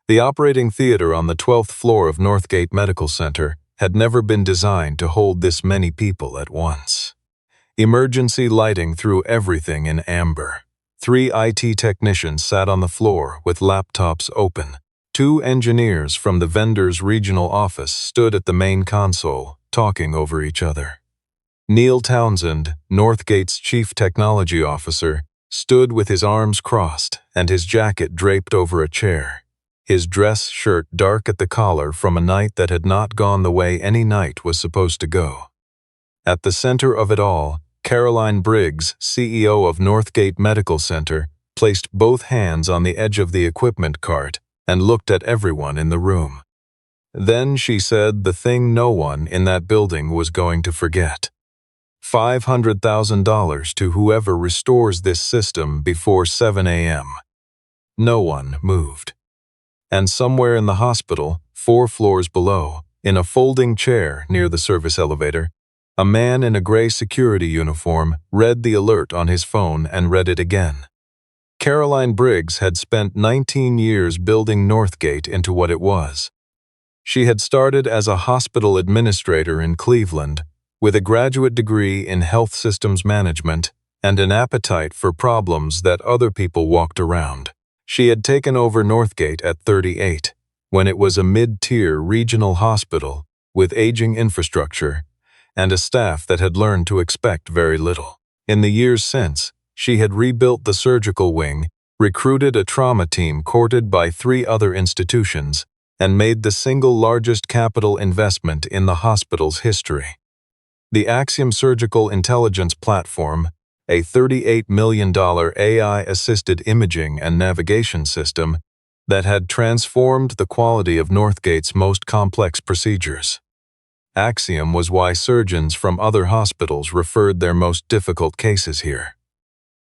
The operating theater on the 12th floor of Northgate Medical Center had never been designed to hold this many people at once. Emergency lighting threw everything in amber. 3 IT technicians sat on the floor with laptops open. 2 engineers from the vendor's regional office stood at the main console, talking over each other. Neil Townsend, Northgate's chief technology officer, stood with his arms crossed and his jacket draped over a chair, his dress shirt dark at the collar from a night that had not gone the way any night was supposed to go. At the center of it all, Caroline Briggs, CEO of Northgate Medical Center, placed both hands on the edge of the equipment cart and looked at everyone in the room. Then she said the thing no one in that building was going to forget. $500,000 to whoever restores this system before 7 a.m. No one moved. And somewhere in the hospital, 4 floors below, in a folding chair near the service elevator, a man in a gray security uniform read the alert on his phone and read it again. Caroline Briggs had spent 19 years building Northgate into what it was. She had started as a hospital administrator in Cleveland, with a graduate degree in health systems management and an appetite for problems that other people walked around. She had taken over Northgate at 38, when it was a mid-tier regional hospital with aging infrastructure and a staff that had learned to expect very little. In the years since, she had rebuilt the surgical wing, recruited a trauma team courted by 3 other institutions, and made the single largest capital investment in the hospital's history. The Axiom Surgical Intelligence Platform, a $38 million AI-assisted imaging and navigation system that had transformed the quality of Northgate's most complex procedures. Axiom was why surgeons from other hospitals referred their most difficult cases here.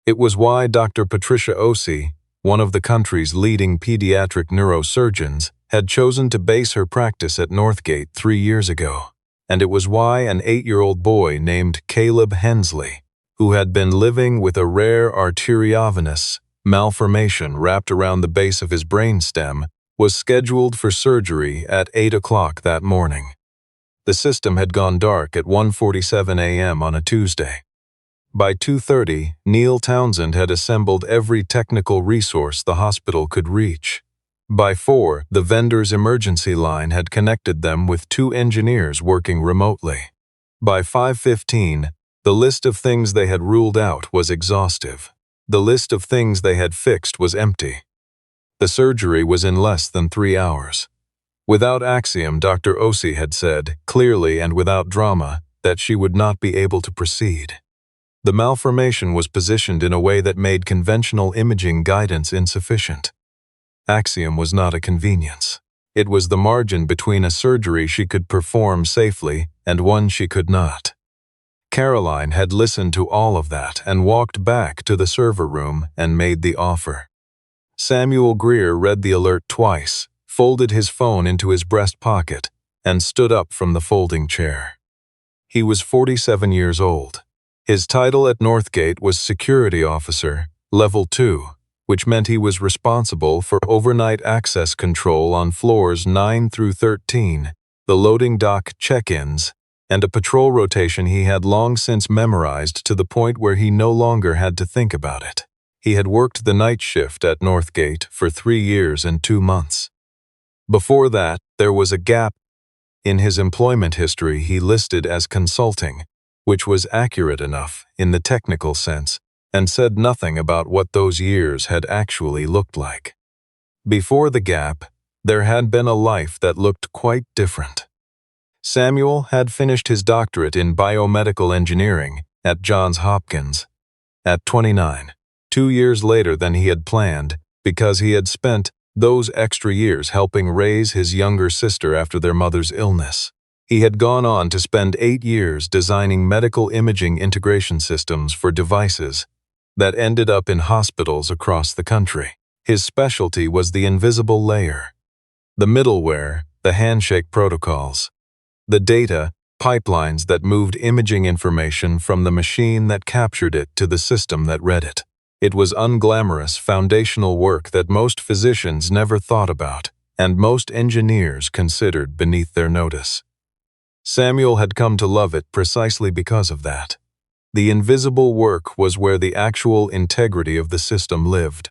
It was why Dr. Patricia Osei, one of the country's leading pediatric neurosurgeons, had chosen to base her practice at Northgate 3 years ago. And it was why an 8-year-old boy named Caleb Hensley, who had been living with a rare arteriovenous malformation wrapped around the base of his brainstem, was scheduled for surgery at 8 o'clock that morning. The system had gone dark at 1:47 a.m. on a Tuesday. By 2:30, Neil Townsend had assembled every technical resource the hospital could reach. By 4, the vendor's emergency line had connected them with 2 engineers working remotely. By 5:15, the list of things they had ruled out was exhaustive. The list of things they had fixed was empty. The surgery was in less than 3 hours. Without Axiom, Dr. Osei had said, clearly and without drama, that she would not be able to proceed. The malformation was positioned in a way that made conventional imaging guidance insufficient. Axiom was not a convenience. It was the margin between a surgery she could perform safely and one she could not. Caroline had listened to all of that and walked back to the server room and made the offer. Samuel Greer read the alert twice, folded his phone into his breast pocket, and stood up from the folding chair. He was 47 years old. His title at Northgate was Security Officer, Level 2, which meant he was responsible for overnight access control on floors 9 through 13, the loading dock check-ins, and a patrol rotation he had long since memorized to the point where he no longer had to think about it. He had worked the night shift at Northgate for 3 years and 2 months. Before that, there was a gap. In his employment history he listed as consulting, which was accurate enough in the technical sense, and said nothing about what those years had actually looked like. Before the gap, there had been a life that looked quite different. Samuel had finished his doctorate in biomedical engineering at Johns Hopkins at 29, 2 years later than he had planned, because he had spent those extra years helping raise his younger sister after their mother's illness. He had gone on to spend 8 years designing medical imaging integration systems for devices that ended up in hospitals across the country. His specialty was the invisible layer, the middleware, the handshake protocols, the data pipelines that moved imaging information from the machine that captured it to the system that read it. It was unglamorous, foundational work that most physicians never thought about, and most engineers considered beneath their notice. Samuel had come to love it precisely because of that. The invisible work was where the actual integrity of the system lived.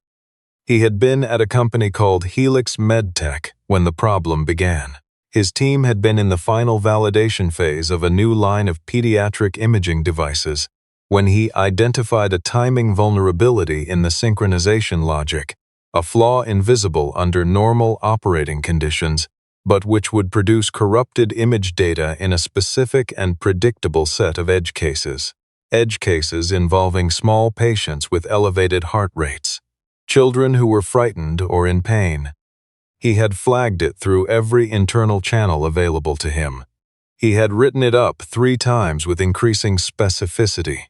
He had been at a company called Helix MedTech when the problem began. His team had been in the final validation phase of a new line of pediatric imaging devices when he identified a timing vulnerability in the synchronization logic, a flaw invisible under normal operating conditions, but which would produce corrupted image data in a specific and predictable set of edge cases involving small patients with elevated heart rates, children who were frightened or in pain. He had flagged it through every internal channel available to him. He had written it up 3 times with increasing specificity.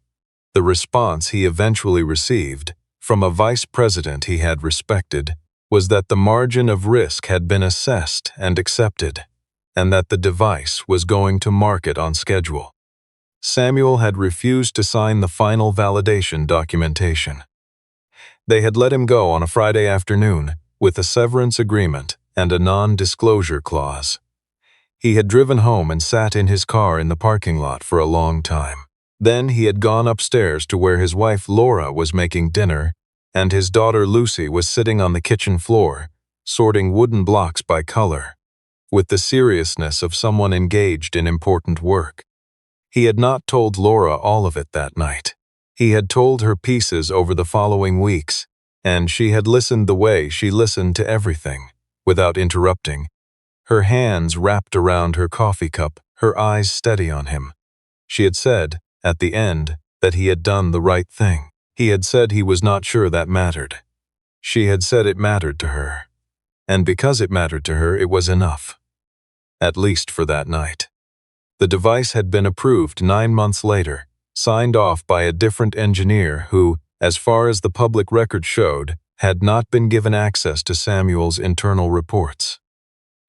The response he eventually received, from a vice president he had respected, was that the margin of risk had been assessed and accepted, and that the device was going to market on schedule. Samuel had refused to sign the final validation documentation. They had let him go on a Friday afternoon with a severance agreement and a non-disclosure clause. He had driven home and sat in his car in the parking lot for a long time. Then he had gone upstairs to where his wife Laura was making dinner, and his daughter Lucy was sitting on the kitchen floor, sorting wooden blocks by color, with the seriousness of someone engaged in important work. He had not told Laura all of it that night. He had told her pieces over the following weeks, and she had listened the way she listened to everything, without interrupting, her hands wrapped around her coffee cup, her eyes steady on him. She had said, at the end, that he had done the right thing. He had said he was not sure that mattered. She had said it mattered to her. And because it mattered to her, it was enough. At least for that night. The device had been approved 9 months later, signed off by a different engineer who, as far as the public record showed, had not been given access to Samuel's internal reports.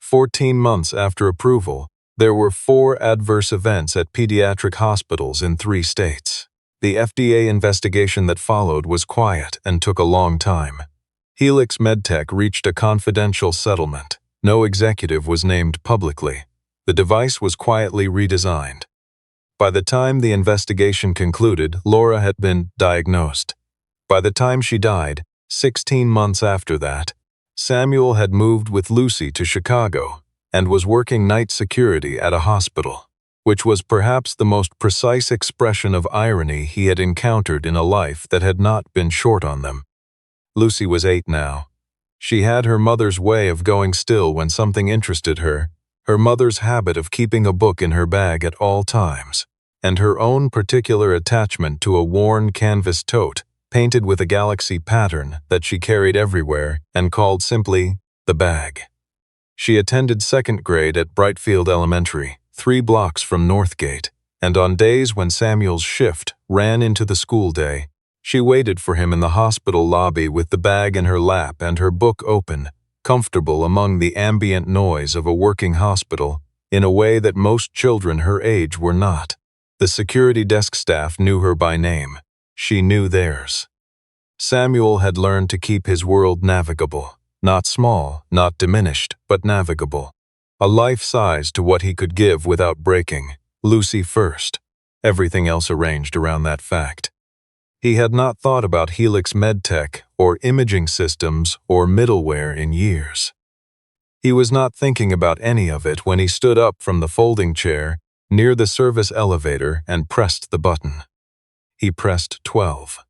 14 months after approval, there were 4 adverse events at pediatric hospitals in 3 states. The FDA investigation that followed was quiet and took a long time. Helix MedTech reached a confidential settlement. No executive was named publicly. The device was quietly redesigned. By the time the investigation concluded, Laura had been diagnosed. By the time she died, 16 months after that, Samuel had moved with Lucy to Chicago and was working night security at a hospital, which was perhaps the most precise expression of irony he had encountered in a life that had not been short on them. Lucy was 8 now. She had her mother's way of going still when something interested her, her mother's habit of keeping a book in her bag at all times, and her own particular attachment to a worn canvas tote painted with a galaxy pattern that she carried everywhere and called simply the bag. She attended 2nd grade at Brightfield Elementary, 3 blocks from Northgate, and on days when Samuel's shift ran into the school day, she waited for him in the hospital lobby with the bag in her lap and her book open, comfortable among the ambient noise of a working hospital in a way that most children her age were not. The security desk staff knew her by name. She knew theirs. Samuel had learned to keep his world navigable, not small, not diminished, but navigable. A life size to what he could give without breaking, Lucy first, everything else arranged around that fact. He had not thought about Helix MedTech or imaging systems or middleware in years. He was not thinking about any of it when he stood up from the folding chair near the service elevator and pressed the button. He pressed 12.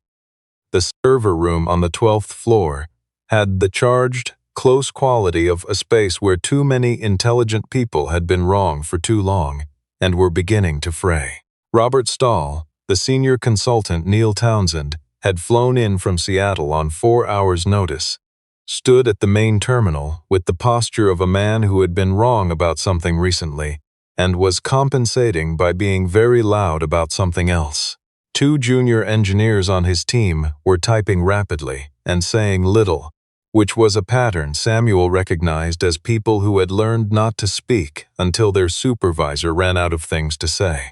The server room on the 12th floor had the charged, close quality of a space where too many intelligent people had been wrong for too long and were beginning to fray. Robert Stahl, the senior consultant Neil Townsend, had flown in from Seattle on 4 hours' notice, stood at the main terminal with the posture of a man who had been wrong about something recently and was compensating by being very loud about something else. 2 junior engineers on his team were typing rapidly and saying little, which was a pattern Samuel recognized as people who had learned not to speak until their supervisor ran out of things to say.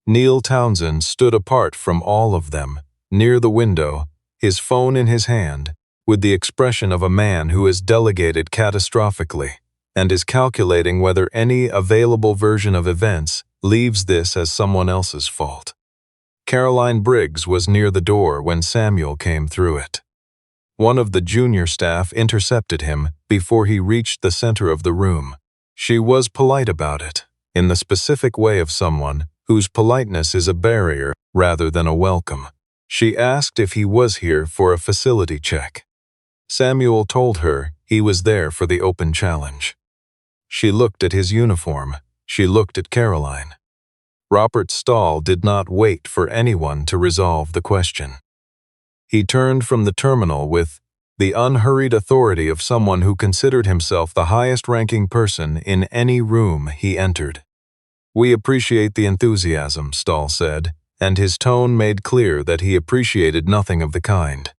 Neil Townsend stood apart from all of them, near the window, his phone in his hand, with the expression of a man who is delegated catastrophically and is calculating whether any available version of events leaves this as someone else's fault. Caroline Briggs was near the door when Samuel came through it. One of the junior staff intercepted him before he reached the center of the room. She was polite about it, in the specific way of someone whose politeness is a barrier rather than a welcome. She asked if he was here for a facility check. Samuel told her he was there for the open challenge. She looked at his uniform. She looked at Caroline. Robert Stahl did not wait for anyone to resolve the question. He turned from the terminal with the unhurried authority of someone who considered himself the highest-ranking person in any room he entered. "We appreciate the enthusiasm," Stahl said, and his tone made clear that he appreciated nothing of the kind.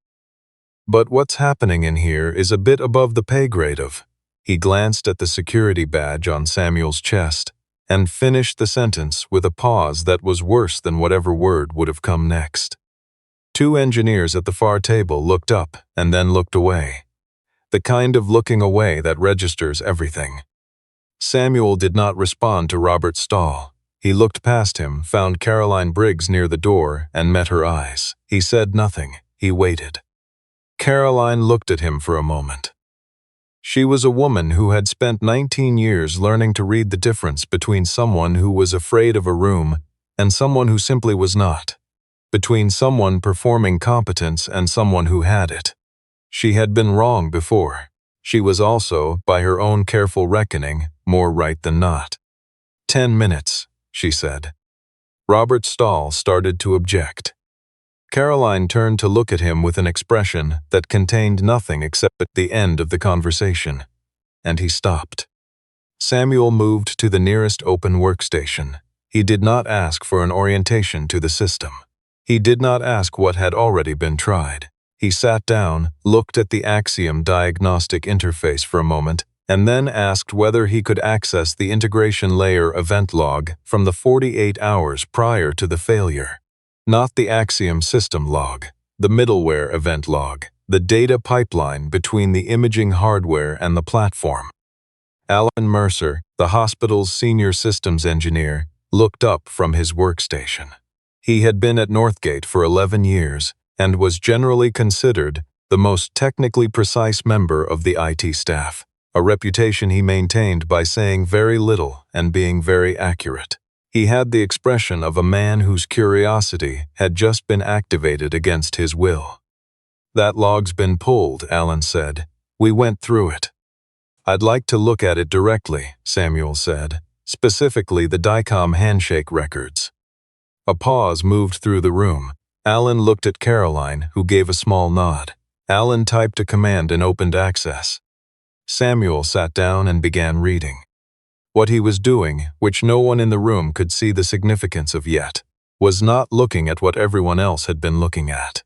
"But what's happening in here is a bit above the pay grade of." He glanced at the security badge on Samuel's chest and finished the sentence with a pause that was worse than whatever word would have come next. Two engineers at the far table looked up and then looked away. The kind of looking away that registers everything. Samuel did not respond to Robert Stahl. He looked past him, found Caroline Briggs near the door, and met her eyes. He said nothing. He waited. Caroline looked at him for a moment. She was a woman who had spent 19 years learning to read the difference between someone who was afraid of a room and someone who simply was not, between someone performing competence and someone who had it. She had been wrong before. She was also, by her own careful reckoning, more right than not. 10 minutes, she said. Robert Stahl started to object. Caroline turned to look at him with an expression that contained nothing except at the end of the conversation, and he stopped. Samuel moved to the nearest open workstation. He did not ask for an orientation to the system. He did not ask what had already been tried. He sat down, looked at the Axiom diagnostic interface for a moment, and then asked whether he could access the integration layer event log from the 48 hours prior to the failure. Not the Axiom system log, the middleware event log, the data pipeline between the imaging hardware and the platform. Alan Mercer, the hospital's senior systems engineer, looked up from his workstation. He had been at Northgate for 11 years and was generally considered the most technically precise member of the IT staff, a reputation he maintained by saying very little and being very accurate. He had the expression of a man whose curiosity had just been activated against his will. "That log's been pulled," Alan said. "We went through it." "I'd like to look at it directly," Samuel said, "specifically the DICOM handshake records." A pause moved through the room. Alan looked at Caroline, who gave a small nod. Alan typed a command and opened access. Samuel sat down and began reading. What he was doing, which no one in the room could see the significance of yet, was not looking at what everyone else had been looking at.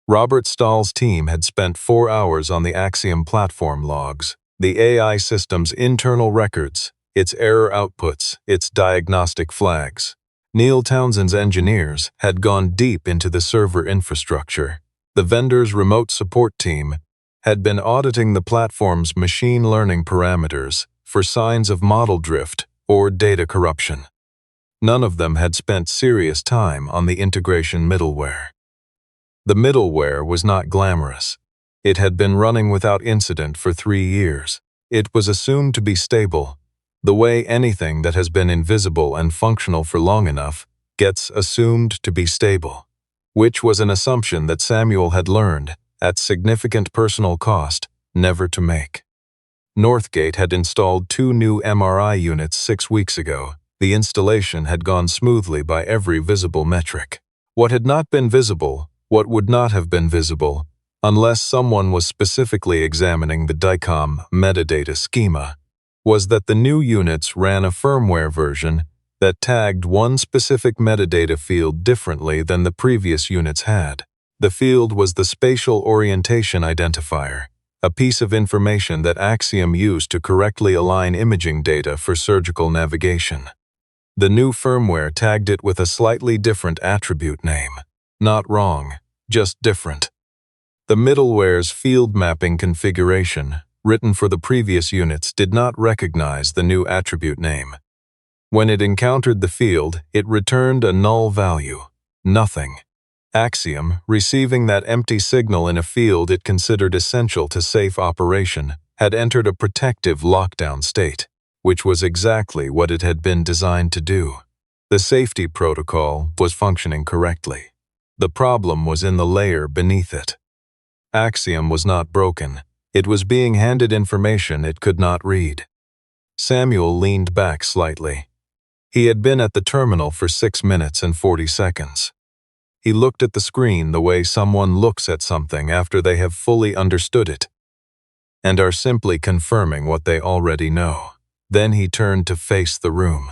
Robert Stahl's team had spent 4 hours on the Axiom platform logs, the AI system's internal records, its error outputs, its diagnostic flags. Neil Townsend's engineers had gone deep into the server infrastructure. The vendor's remote support team had been auditing the platform's machine learning parameters for signs of model drift or data corruption. None of them had spent serious time on the integration middleware. The middleware was not glamorous. It had been running without incident for 3 years. It was assumed to be stable, the way anything that has been invisible and functional for long enough gets assumed to be stable, which was an assumption that Samuel had learned, at significant personal cost, never to make. Northgate had installed 2 new MRI units 6 weeks ago. The installation had gone smoothly by every visible metric. What had not been visible, what would not have been visible, unless someone was specifically examining the DICOM metadata schema, was that the new units ran a firmware version that tagged one specific metadata field differently than the previous units had. The field was the spatial orientation identifier, a piece of information that Axiom used to correctly align imaging data for surgical navigation. The new firmware tagged it with a slightly different attribute name. Not wrong, just different. The middleware's field mapping configuration, written for the previous units, did not recognize the new attribute name. When it encountered the field, it returned a null value, nothing. Axiom, receiving that empty signal in a field it considered essential to safe operation, had entered a protective lockdown state, which was exactly what it had been designed to do. The safety protocol was functioning correctly. The problem was in the layer beneath it. Axiom was not broken. It was being handed information it could not read. Samuel leaned back slightly. He had been at the terminal for 6 minutes and 40 seconds. He looked at the screen the way someone looks at something after they have fully understood it and are simply confirming what they already know. Then he turned to face the room.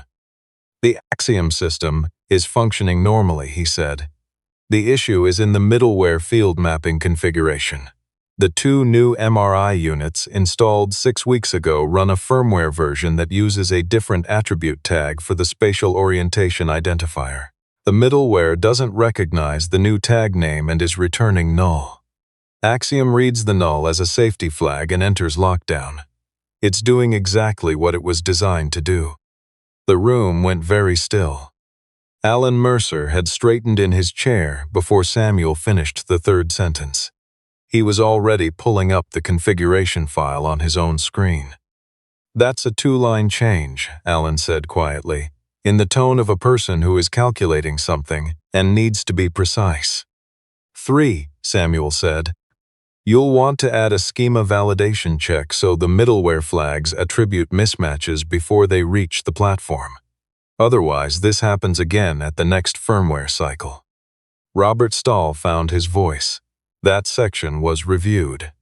The Axiom system is functioning normally, he said. The issue is in the middleware field mapping configuration. The 2 new MRI units installed 6 weeks ago run a firmware version that uses a different attribute tag for the spatial orientation identifier. The middleware doesn't recognize the new tag name and is returning null. Axiom reads the null as a safety flag and enters lockdown. It's doing exactly what it was designed to do. The room went very still. Alan Mercer had straightened in his chair before Samuel finished the 3rd sentence. He was already pulling up the configuration file on his own screen. "That's a 2-line change," Alan said quietly, in the tone of a person who is calculating something and needs to be precise. 3, Samuel said. "You'll want to add a schema validation check so the middleware flags attribute mismatches before they reach the platform. Otherwise, this happens again at the next firmware cycle." Robert Stahl found his voice. That section was reviewed.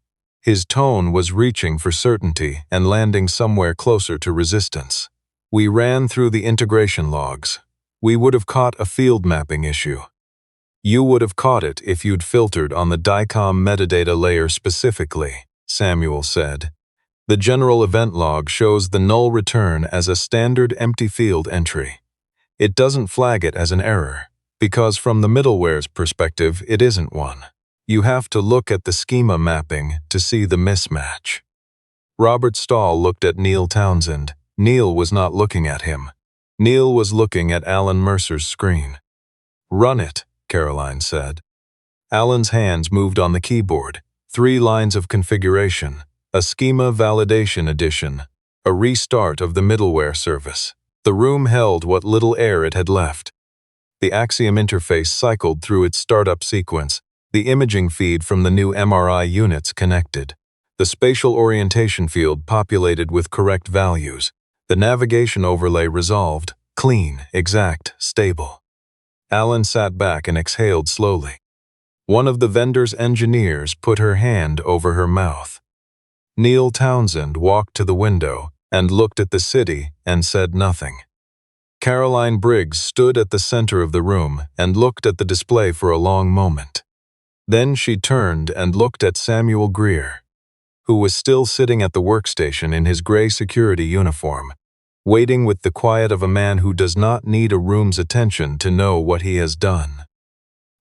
His tone was reaching for certainty and landing somewhere closer to resistance. "We ran through the integration logs. We would have caught a field mapping issue. You would have caught it if you'd filtered on the DICOM metadata layer specifically," Samuel said. "The general event log shows the null return as a standard empty field entry. It doesn't flag it as an error, because from the middleware's perspective, it isn't one. You have to look at the schema mapping to see the mismatch." Robert Stahl looked at Neil Townsend. Neil was not looking at him. Neil was looking at Alan Mercer's screen. "Run it," Caroline said. Alan's hands moved on the keyboard. 3 lines of configuration, a schema validation addition, a restart of the middleware service. The room held what little air it had left. The Axiom interface cycled through its startup sequence. The imaging feed from the new MRI units connected. The spatial orientation field populated with correct values. The navigation overlay resolved, clean, exact, stable. Alan sat back and exhaled slowly. One of the vendor's engineers put her hand over her mouth. Neil Townsend walked to the window and looked at the city and said nothing. Caroline Briggs stood at the center of the room and looked at the display for a long moment. Then she turned and looked at Samuel Greer, who was still sitting at the workstation in his gray security uniform, waiting with the quiet of a man who does not need a room's attention to know what he has done.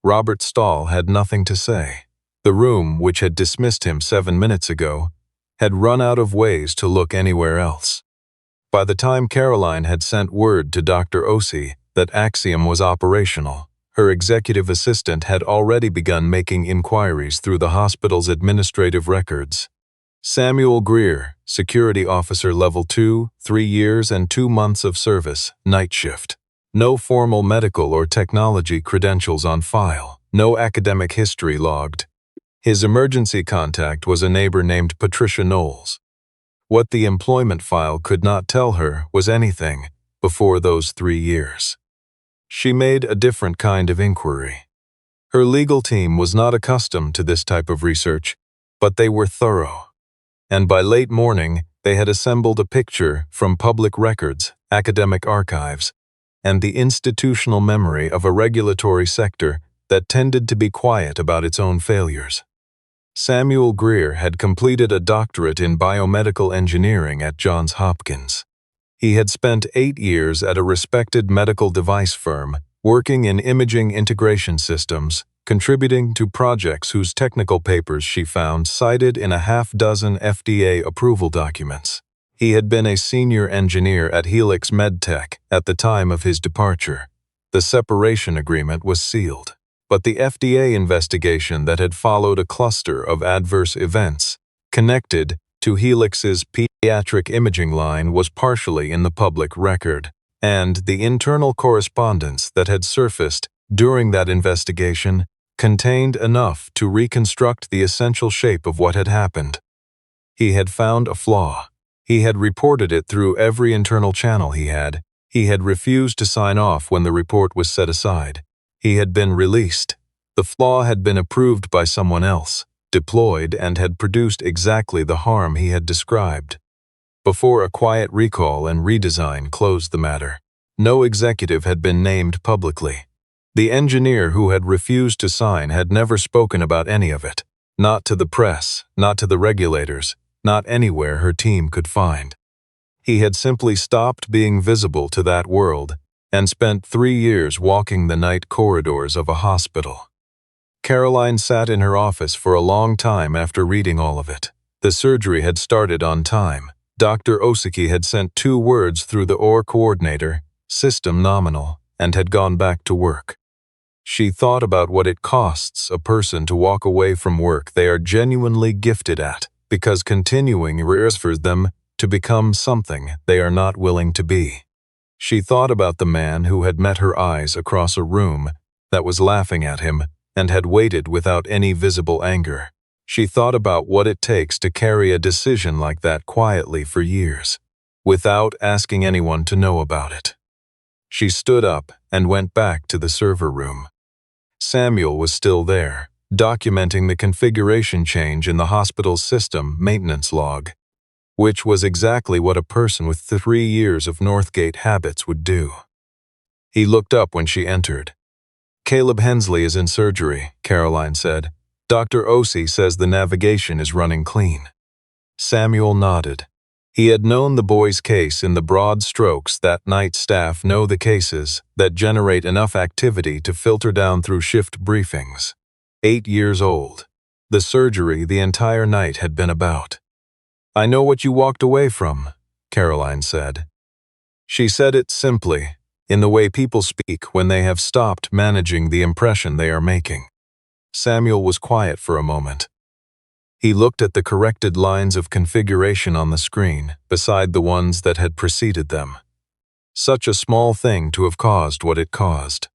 Robert Stahl had nothing to say. The room, which had dismissed him 7 minutes ago, had run out of ways to look anywhere else. By the time Caroline had sent word to Dr. Osei that Axiom was operational, her executive assistant had already begun making inquiries through the hospital's administrative records. Samuel Greer, Security Officer Level 2, 3 years and 2 months of service, night shift. No formal medical or technology credentials on file, no academic history logged. His emergency contact was a neighbor named Patricia Knowles. What the employment file could not tell her was anything before those 3 years. She made a different kind of inquiry. Her legal team was not accustomed to this type of research, but they were thorough. And by late morning, they had assembled a picture from public records, academic archives, and the institutional memory of a regulatory sector that tended to be quiet about its own failures. Samuel Greer had completed a doctorate in biomedical engineering at Johns Hopkins. He had spent 8 years at a respected medical device firm, working in imaging integration systems, contributing to projects whose technical papers she found cited in a half-dozen FDA approval documents. He had been a senior engineer at Helix MedTech at the time of his departure. The separation agreement was sealed, but the FDA investigation that had followed a cluster of adverse events connected to Helix's pediatric imaging line was partially in the public record, and the internal correspondence that had surfaced during that investigation contained enough to reconstruct the essential shape of what had happened. He had found a flaw. He had reported it through every internal channel he had. He had refused to sign off when the report was set aside. He had been released. The flaw had been approved by someone else, deployed, and had produced exactly the harm he had described. Before a quiet recall and redesign closed the matter, no executive had been named publicly. The engineer who had refused to sign had never spoken about any of it, not to the press, not to the regulators, not anywhere her team could find. He had simply stopped being visible to that world and spent 3 years walking the night corridors of a hospital. Caroline sat in her office for a long time after reading all of it. The surgery had started on time. Dr. Osiki had sent 2 words through the OR coordinator, system nominal, and had gone back to work. She thought about what it costs a person to walk away from work they are genuinely gifted at, because continuing requires them to become something they are not willing to be. She thought about the man who had met her eyes across a room that was laughing at him and had waited without any visible anger. She thought about what it takes to carry a decision like that quietly for years, without asking anyone to know about it. She stood up and went back to the server room. Samuel was still there, documenting the configuration change in the hospital's system maintenance log, which was exactly what a person with 3 years of Northgate habits would do. He looked up when she entered. "Caleb Hensley is in surgery," Caroline said. "Dr. Osi says the navigation is running clean." Samuel nodded. He had known the boy's case in the broad strokes that night staff know the cases that generate enough activity to filter down through shift briefings. 8 years old. The surgery the entire night had been about. "I know what you walked away from," Caroline said. She said it simply, in the way people speak when they have stopped managing the impression they are making. Samuel was quiet for a moment. He looked at the corrected lines of configuration on the screen beside the ones that had preceded them. Such a small thing to have caused what it caused.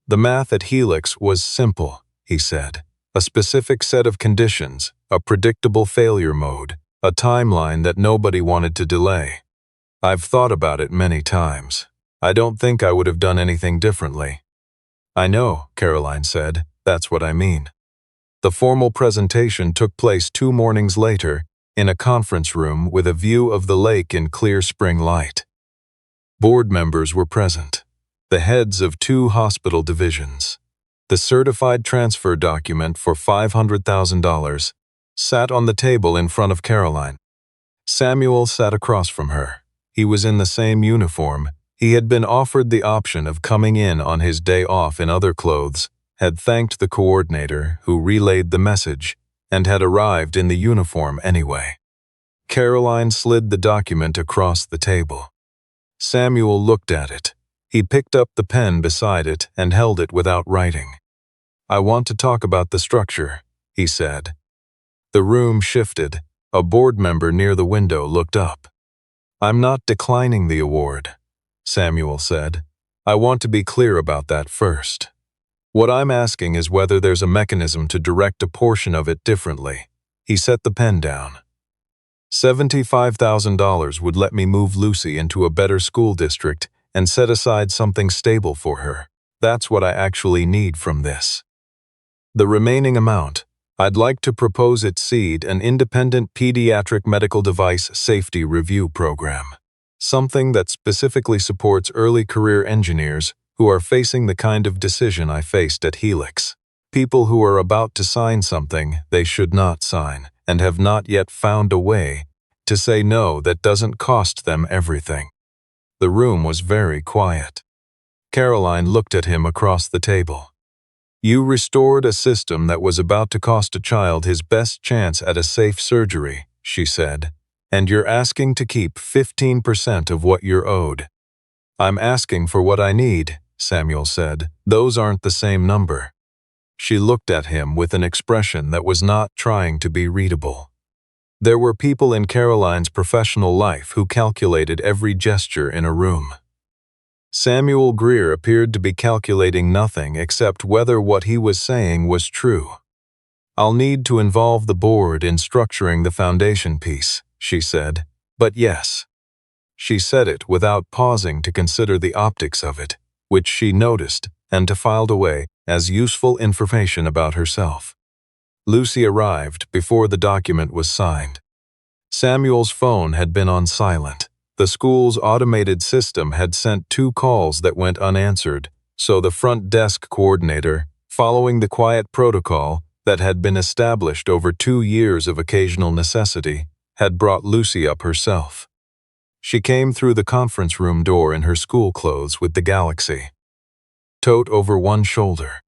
The math at Helix was simple, he said. A specific set of conditions, a predictable failure mode, a timeline that nobody wanted to delay. I've thought about it many times. I don't think I would have done anything differently. "I know," Caroline said. "That's what I mean." The formal presentation took place 2 mornings later in a conference room with a view of the lake in clear spring light. Board members were present, the heads of 2 hospital divisions. The certified transfer document for $500,000 sat on the table in front of Caroline. Samuel sat across from her. He was in the same uniform. He had been offered the option of coming in on his day off in other clothes, had thanked the coordinator who relayed the message, and had arrived in the uniform anyway. Caroline slid the document across the table. Samuel looked at it. He picked up the pen beside it and held it without writing. "I want to talk about the structure," he said. The room shifted. A board member near the window looked up. "I'm not declining the award," Samuel said. "I want to be clear about that first. What I'm asking is whether there's a mechanism to direct a portion of it differently." He set the pen down. $75,000 would let me move Lucy into a better school district and set aside something stable for her. That's what I actually need from this. The remaining amount, I'd like to propose it seed an independent pediatric medical device safety review program. Something that specifically supports early career engineers who are facing the kind of decision I faced at Helix. People who are about to sign something they should not sign and have not yet found a way to say no that doesn't cost them everything. The room was very quiet. Caroline looked at him across the table. You restored a system that was about to cost a child his best chance at a safe surgery, she said, and you're asking to keep 15% of what you're owed. I'm asking for what I need, Samuel said. Those aren't the same number. She looked at him with an expression that was not trying to be readable. There were people in Caroline's professional life who calculated every gesture in a room. Samuel Greer appeared to be calculating nothing except whether what he was saying was true. I'll need to involve the board in structuring the foundation piece, she said, but yes. She said it without pausing to consider the optics of it, which she noticed and filed away as useful information about herself. Lucy arrived before the document was signed. Samuel's phone had been on silent. The school's automated system had sent 2 calls that went unanswered, so the front desk coordinator, following the quiet protocol that had been established over 2 years of occasional necessity, had brought Lucy up herself. She came through the conference room door in her school clothes with the Galaxy tote over one shoulder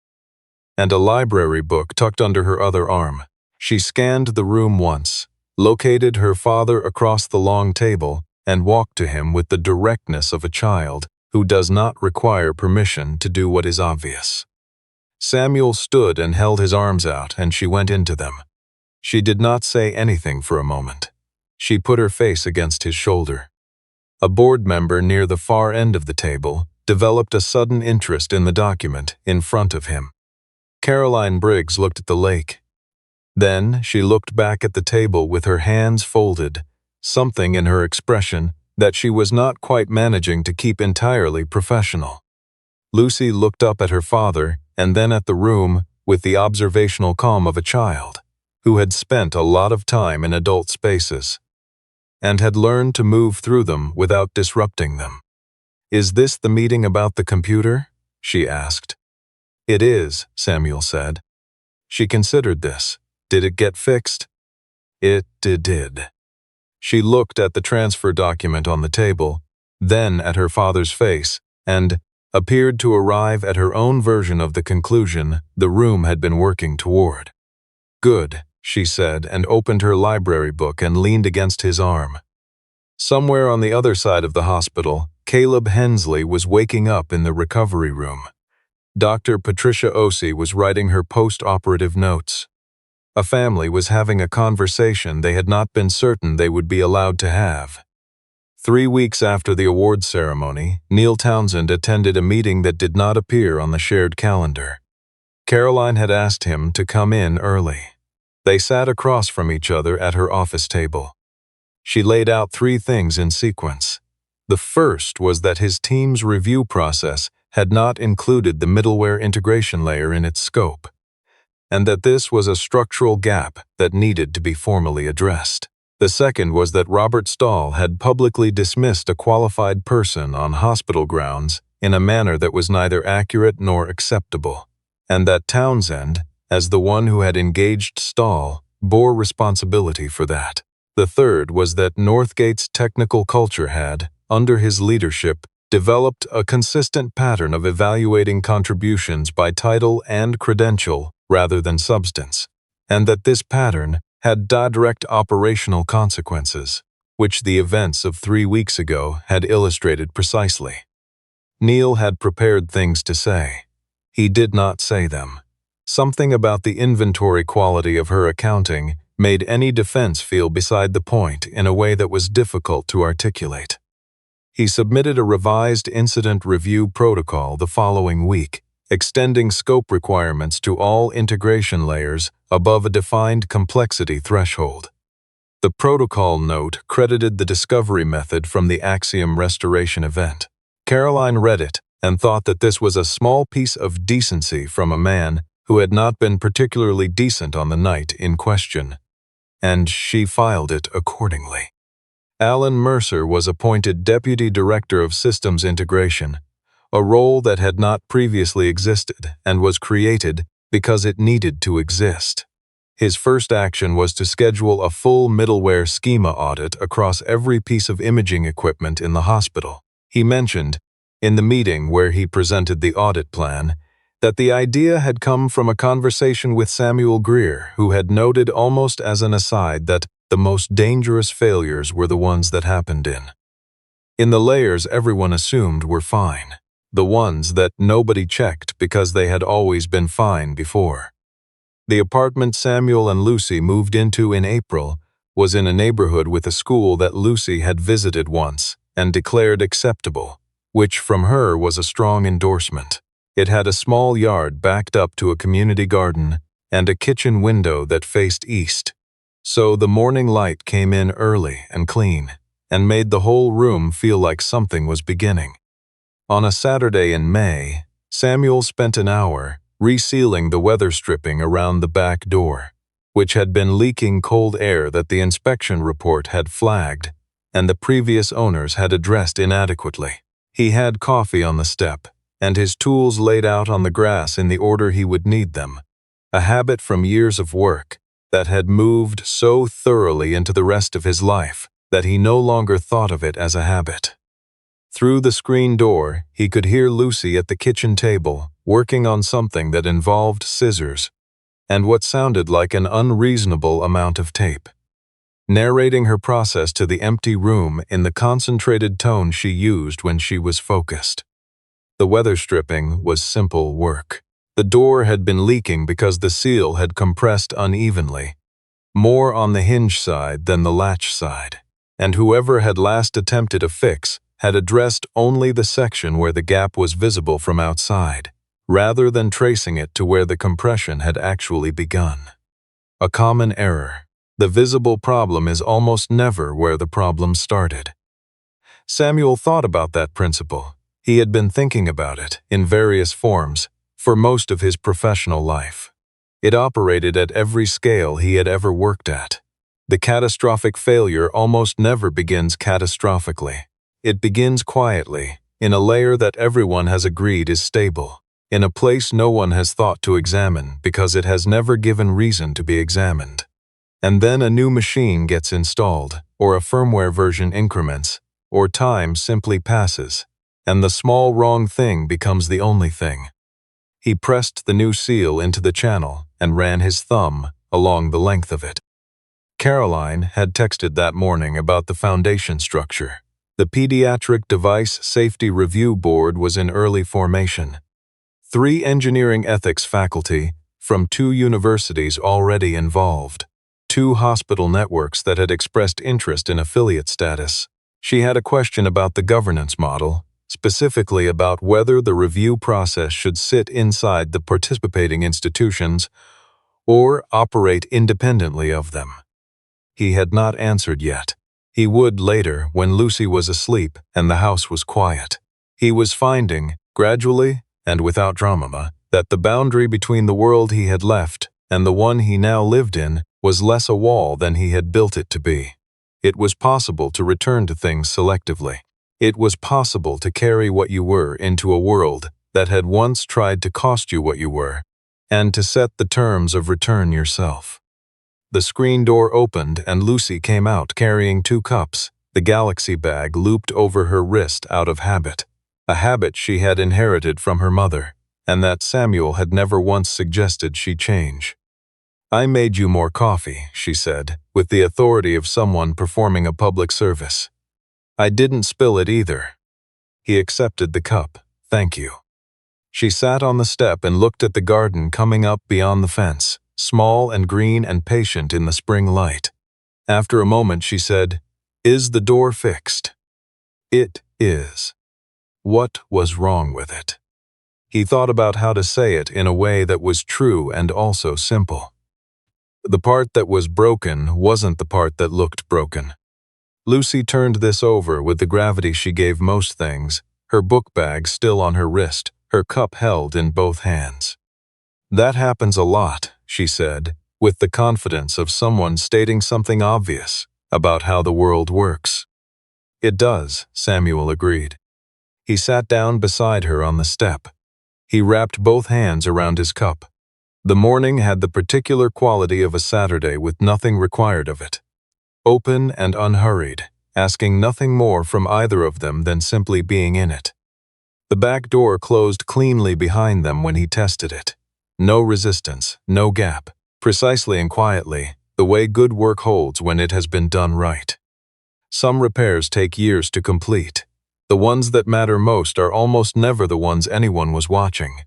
and a library book tucked under her other arm. She scanned the room once, located her father across the long table, and walked to him with the directness of a child who does not require permission to do what is obvious. Samuel stood and held his arms out, and she went into them. She did not say anything for a moment. She put her face against his shoulder. A board member near the far end of the table developed a sudden interest in the document in front of him. Caroline Briggs looked at the lake. Then she looked back at the table with her hands folded, something in her expression that she was not quite managing to keep entirely professional. Lucy looked up at her father and then at the room with the observational calm of a child who had spent a lot of time in adult spaces and had learned to move through them without disrupting them. "Is this the meeting about the computer?" she asked. "It is," Samuel said. She considered this. Did it get fixed? It did. She looked at the transfer document on the table, then at her father's face, and appeared to arrive at her own version of the conclusion the room had been working toward. "Good," she said, and opened her library book and leaned against his arm. Somewhere on the other side of the hospital, Caleb Hensley was waking up in the recovery room. Dr. Patricia Osei was writing her post-operative notes. A family was having a conversation they had not been certain they would be allowed to have. 3 weeks after the awards ceremony, Neil Townsend attended a meeting that did not appear on the shared calendar. Caroline had asked him to come in early. They sat across from each other at her office table. She laid out 3 things in sequence. The first was that his team's review process had not included the middleware integration layer in its scope, and that this was a structural gap that needed to be formally addressed. The second was that Robert Stahl had publicly dismissed a qualified person on hospital grounds in a manner that was neither accurate nor acceptable, and that Townsend, as the one who had engaged Stahl, bore responsibility for that. The third was that Northgate's technical culture had, under his leadership, developed a consistent pattern of evaluating contributions by title and credential rather than substance, and that this pattern had direct operational consequences, which the events of 3 weeks ago had illustrated precisely. Neil had prepared things to say. He did not say them. Something about the inventory quality of her accounting made any defense feel beside the point in a way that was difficult to articulate. He submitted a revised incident review protocol the following week, extending scope requirements to all integration layers above a defined complexity threshold. The protocol note credited the discovery method from the Axiom restoration event. Caroline read it and thought that this was a small piece of decency from a man who had not been particularly decent on the night in question, and she filed it accordingly. Alan Mercer was appointed Deputy Director of Systems Integration, a role that had not previously existed and was created because it needed to exist. His first action was to schedule a full middleware schema audit across every piece of imaging equipment in the hospital. He mentioned, in the meeting where he presented the audit plan, that the idea had come from a conversation with Samuel Greer, who had noted almost as an aside that the most dangerous failures were the ones that happened in the layers everyone assumed were fine, the ones that nobody checked because they had always been fine before. The apartment Samuel and Lucy moved into in April was in a neighborhood with a school that Lucy had visited once and declared acceptable, which from her was a strong endorsement. It had a small yard backed up to a community garden and a kitchen window that faced east, so the morning light came in early and clean and made the whole room feel like something was beginning. On a Saturday in May, Samuel spent an hour resealing the weather stripping around the back door, which had been leaking cold air that the inspection report had flagged and the previous owners had addressed inadequately. He had coffee on the step and his tools laid out on the grass in the order he would need them, a habit from years of work that had moved so thoroughly into the rest of his life that he no longer thought of it as a habit. Through the screen door, he could hear Lucy at the kitchen table, working on something that involved scissors and what sounded like an unreasonable amount of tape, narrating her process to the empty room in the concentrated tone she used when she was focused. The weather stripping was simple work. The door had been leaking because the seal had compressed unevenly, more on the hinge side than the latch side, and whoever had last attempted a fix had addressed only the section where the gap was visible from outside, rather than tracing it to where the compression had actually begun. A common error. The visible problem is almost never where the problem started. Samuel thought about that principle. He had been thinking about it, in various forms, for most of his professional life. It operated at every scale he had ever worked at. The catastrophic failure almost never begins catastrophically. It begins quietly, in a layer that everyone has agreed is stable, in a place no one has thought to examine because it has never given reason to be examined. And then a new machine gets installed, or a firmware version increments, or time simply passes, and the small wrong thing becomes the only thing. He pressed the new seal into the channel and ran his thumb along the length of it. Caroline had texted that morning about the foundation structure. The Pediatric Device Safety Review Board was in early formation. 3 engineering ethics faculty from 2 universities already involved. 2 hospital networks that had expressed interest in affiliate status. She had a question about the governance model, specifically about whether the review process should sit inside the participating institutions or operate independently of them. He had not answered yet. He would later, when Lucy was asleep and the house was quiet. He was finding, gradually and without drama, that the boundary between the world he had left and the one he now lived in was less a wall than he had built it to be. It was possible to return to things selectively. It was possible to carry what you were into a world that had once tried to cost you what you were, and to set the terms of return yourself. The screen door opened and Lucy came out carrying 2 cups, the Galaxy bag looped over her wrist out of habit, a habit she had inherited from her mother, and that Samuel had never once suggested she change. "I made you more coffee," she said, with the authority of someone performing a public service. "I didn't spill it either." He accepted the cup. "Thank you." She sat on the step and looked at the garden coming up beyond the fence, small and green and patient in the spring light. After a moment she said, "Is the door fixed?" "It is." What was wrong with it? He thought about how to say it in a way that was true and also simple. The part that was broken wasn't the part that looked broken. Lucy turned this over with the gravity she gave most things, her book bag still on her wrist, her cup held in both hands. "That happens a lot," she said, with the confidence of someone stating something obvious about how the world works. "It does," Samuel agreed. He sat down beside her on the step. He wrapped both hands around his cup. The morning had the particular quality of a Saturday with nothing required of it. Open and unhurried, asking nothing more from either of them than simply being in it. The back door closed cleanly behind them when he tested it. No resistance, no gap, precisely and quietly, the way good work holds when it has been done right. Some repairs take years to complete. The ones that matter most are almost never the ones anyone was watching.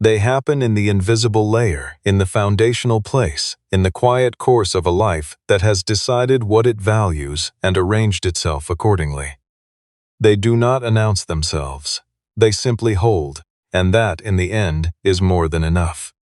They happen in the invisible layer, in the foundational place, in the quiet course of a life that has decided what it values and arranged itself accordingly. They do not announce themselves. They simply hold, and that, in the end, is more than enough.